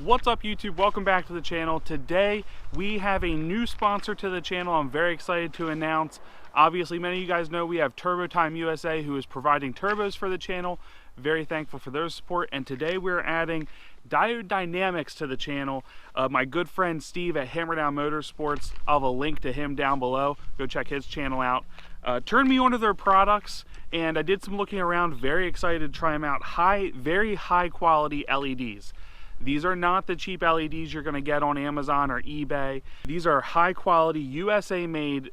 What's up YouTube? Welcome back to the channel. Today we have a new sponsor to the channel. I'm very excited to announce. Obviously many of you guys know we have Turbo Time USA who is providing turbos for the channel. Very thankful for their support, and today we're adding Diode Dynamics to the channel. My good friend Steve at Hammer Down Motorsports, I'll have a link to him down below. Go check his channel out. Turned me onto their products and I did some looking around. Very excited to try them out. Very high quality LEDs. These are not the cheap LEDs you're going to get on Amazon or eBay. These are high quality USA made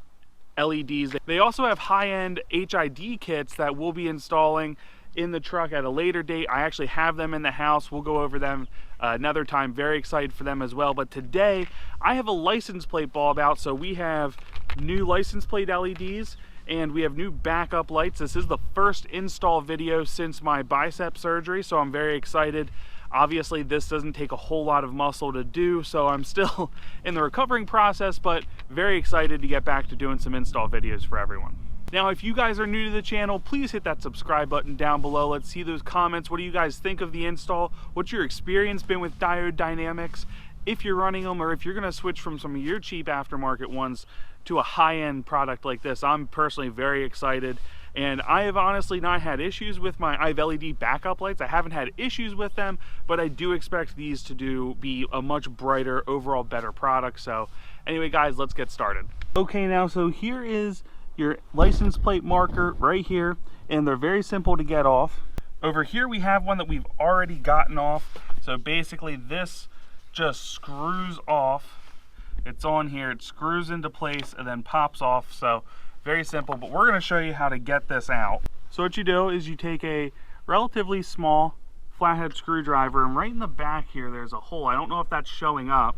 LEDs. They also have high-end HID kits that we'll be installing in the truck at a later date. I actually have them in the house. We'll go over them another time. Very excited for them as well. But today I have a license plate bulb out. So we have new license plate LEDs and we have new backup lights. This is the first install video since my bicep surgery, so I'm very excited. Obviously this doesn't take a whole lot of muscle to do, so I'm still in the recovering process, but very excited to get back to doing some install videos for everyone. Now, if you guys are new to the channel, please hit that subscribe button down below. Let's see those comments. What do you guys think of the install? What's your experience been with Diode Dynamics? If you're running them, or if you're gonna switch from some of your cheap aftermarket ones to a high-end product like this, I'm personally very excited. And I have honestly not had issues with I have LED backup lights. I haven't had issues with them, but I do expect these to be a much brighter, overall better product. So anyway, guys, let's get started. Okay, now, so here is your license plate marker right here, and they're very simple to get off. Over here we have one that we've already gotten off. So basically this just screws off. It's on here, it screws into place and then pops off. So very simple, but we're going to show you how to get this out. So what you do is you take a relatively small flathead screwdriver, and right in the back here there's a hole. I don't know if that's showing up,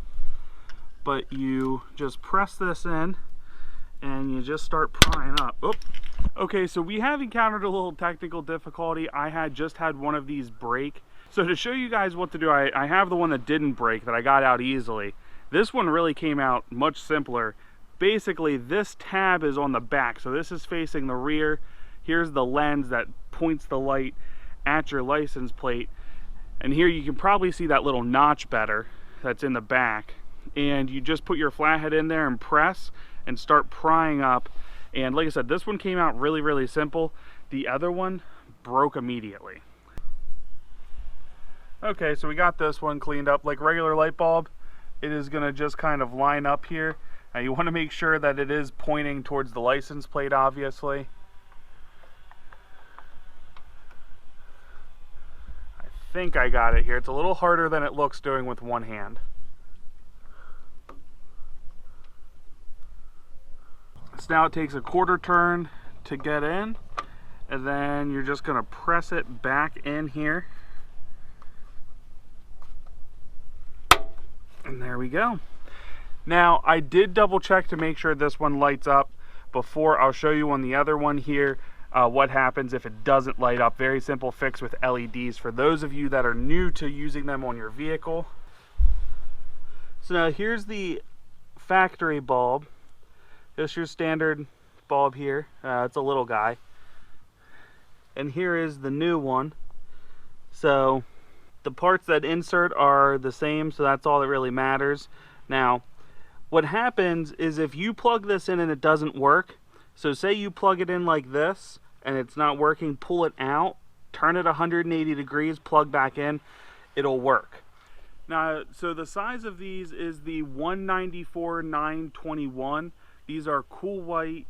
but you just press this in and you just start prying up. Oop. Okay, so we have encountered a little technical difficulty. I just had one of these break. So to show you guys what to do, I have the one that didn't break, that I got out easily. This one really came out much simpler. Basically, this tab is on the back, so this is facing the rear. Here's the lens that points the light at your license plate, and here you can probably see that little notch better that's in the back. And you just put your flathead in there and press and start prying up. And like I said, this one came out really simple. The other one broke immediately. Okay, so we got this one cleaned up. Like regular light bulb, it is going to just kind of line up here. Now you want to make sure that it is pointing towards the license plate, obviously. I think I got it here. It's a little harder than it looks doing with one hand. So now it takes a quarter turn to get in, and then you're just going to press it back in here. And there we go. Now, I did double check to make sure this one lights up before. I'll show you on the other one here what happens if it doesn't light up. Very simple fix with LEDs for those of you that are new to using them on your vehicle. So now here's the factory bulb. Just your standard bulb here. It's a little guy. And here is the new one. So the parts that insert are the same, so that's all that really matters. Now, what happens is if you plug this in and it doesn't work, so say you plug it in like this and it's not working, pull it out, turn it 180 degrees, plug back in, it'll work. Now, so the size of these is the 194/921. These are cool white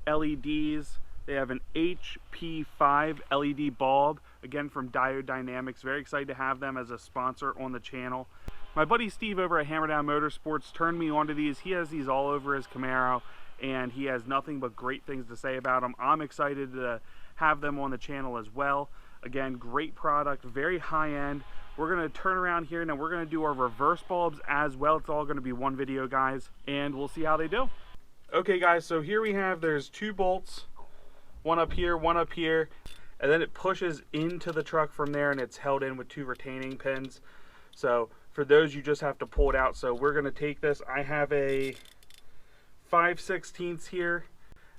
LEDs. They have an HP5 LED bulb, again from Diode Dynamics. Very excited to have them as a sponsor on the channel. My buddy Steve over at Hammer Down Motorsports turned me onto these. He has these all over his Camaro, and he has nothing but great things to say about them. I'm excited to have them on the channel as well. Again, great product, very high-end. We're going to turn around here, and then we're going to do our reverse bulbs as well. It's all going to be one video, guys, and we'll see how they do. Okay, guys, so here we have, there's two bolts, one up here, and then it pushes into the truck from there, and it's held in with two retaining pins. So for those, you just have to pull it out. So we're going to take this. I have a 5/16 here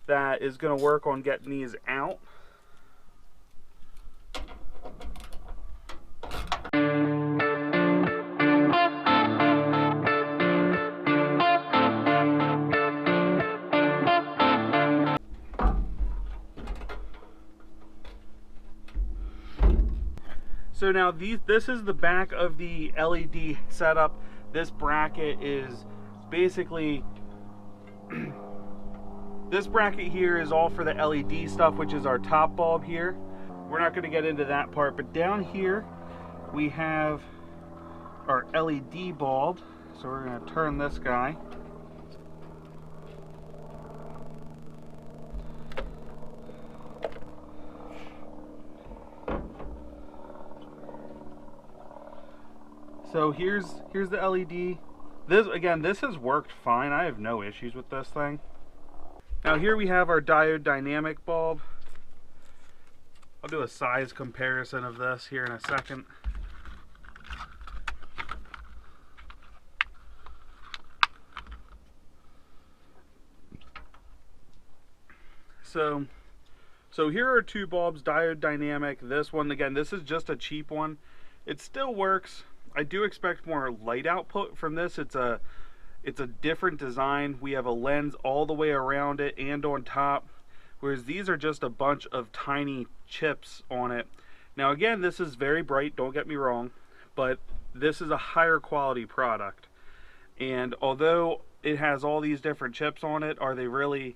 that is going to work on getting these out. So now this is the back of the LED setup. This bracket is basically, this bracket here is all for the LED stuff, which is our top bulb here. We're not going to get into that part, but down here we have our LED bulb. So we're going to turn this guy. So here's the LED. This has worked fine. I have no issues with this thing. Now here we have our Diode Dynamic bulb. I'll do a size comparison of this here in a second. So here are two bulbs, Diode Dynamic. This one, again, this is just a cheap one. It still works. I do expect more light output from this. It's a different design. We have a lens all the way around it and on top, whereas these are just a bunch of tiny chips on it. Now again, this is very bright, don't get me wrong, but this is a higher quality product. And although it has all these different chips on it, are they really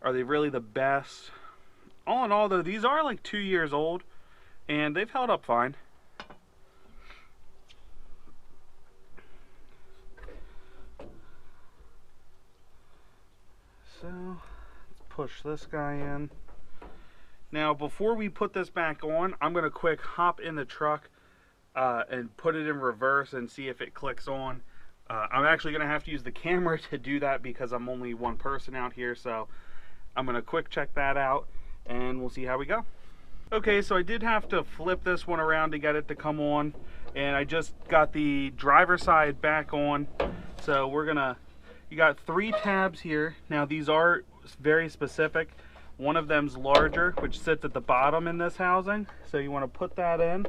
the best? All in all though, these are like 2 years old and they've held up fine. So let's push this guy in. Now before we put this back on, I'm going to quick hop in the truck and put it in reverse and see if it clicks on. I'm actually going to have to use the camera to do that because I'm only one person out here, so I'm going to quick check that out and we'll see how we go. Okay, so I did have to flip this one around to get it to come on, and I just got the driver side back on. So you got 3 tabs here. Now these are very specific. One of them's larger, which sits at the bottom in this housing. So you want to put that in,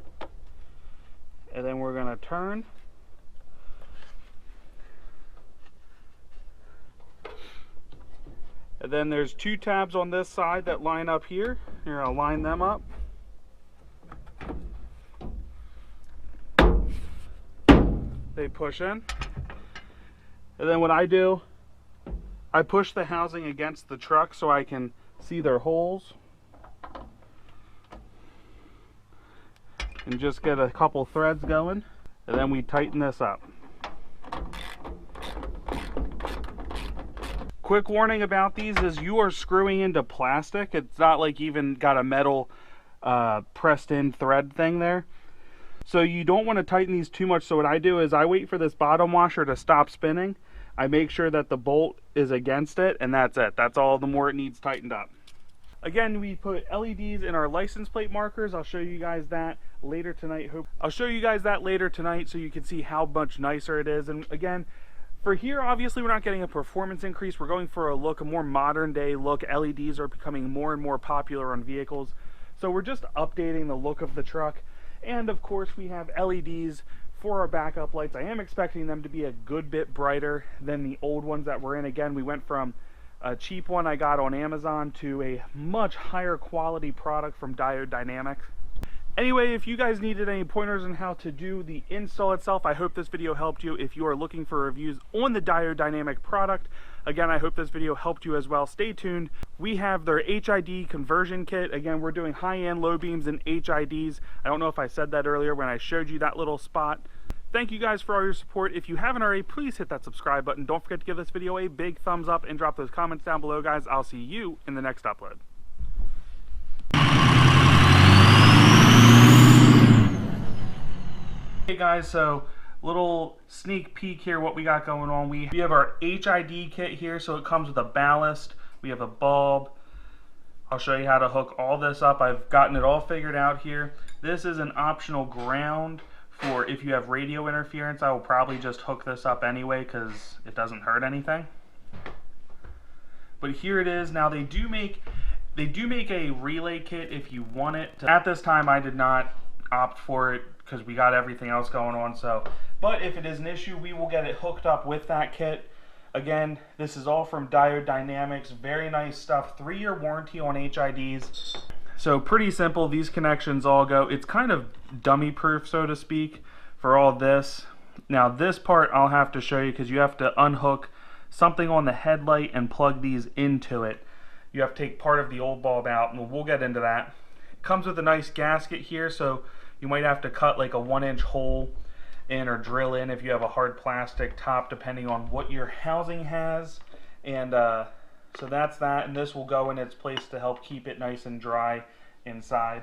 and then we're going to turn. And then there's 2 tabs on this side that line up here. Here, I'll line them up. They push in. And then what I do, I push the housing against the truck so I can see their holes. And just get a couple threads going. And then we tighten this up. Quick warning about these is you are screwing into plastic. It's not like even got a metal pressed in thread thing there. So you don't want to tighten these too much. So what I do is I wait for this bottom washer to stop spinning. I make sure that the bolt is against it, and that's it. That's all the more it needs tightened up. Again, we put LEDs in our license plate markers. I'll show you guys that later tonight. I'll show you guys that later tonight so you can see how much nicer it is. And again, for here, obviously we're not getting a performance increase. We're going for a more modern day look. LEDs are becoming more and more popular on vehicles. So we're just updating the look of the truck. And of course we have LEDs for our backup lights. I am expecting them to be a good bit brighter than the old ones that we're in. Again, we went from a cheap one I got on Amazon to a much higher quality product from Diode Dynamics. Anyway, if you guys needed any pointers on how to do the install itself, I hope this video helped you. If you are looking for reviews on the Diode Dynamic product, again, I hope this video helped you as well. Stay tuned. We have their HID conversion kit. Again, we're doing high-end low beams and HIDs. I don't know if I said that earlier when I showed you that little spot. Thank you guys for all your support. If you haven't already, please hit that subscribe button. Don't forget to give this video a big thumbs up and drop those comments down below, guys. I'll see you in the next upload. Hey guys, so little sneak peek here what we got going on. We have our HID kit here, so it comes with a ballast. We have a bulb. I'll show you how to hook all this up. I've gotten it all figured out here. This is an optional ground for if you have radio interference. I will probably just hook this up anyway because it doesn't hurt anything. But here it is. Now they do make a relay kit if you want it. At this time I did not opt for it because we got everything else going on. So, but if it is an issue, we will get it hooked up with that kit. Again, this is all from Diode Dynamics. Very nice stuff. 3-year warranty on HIDs. So pretty simple. These connections all go, it's kind of dummy proof, so to speak, for all this. Now this part I'll have to show you because you have to unhook something on the headlight and plug these into it. You have to take part of the old bulb out, and we'll get into that. It comes with a nice gasket here, so you might have to cut like a 1-inch hole in or drill in if you have a hard plastic top, depending on what your housing has. And so that's that, and this will go in its place to help keep it nice and dry inside.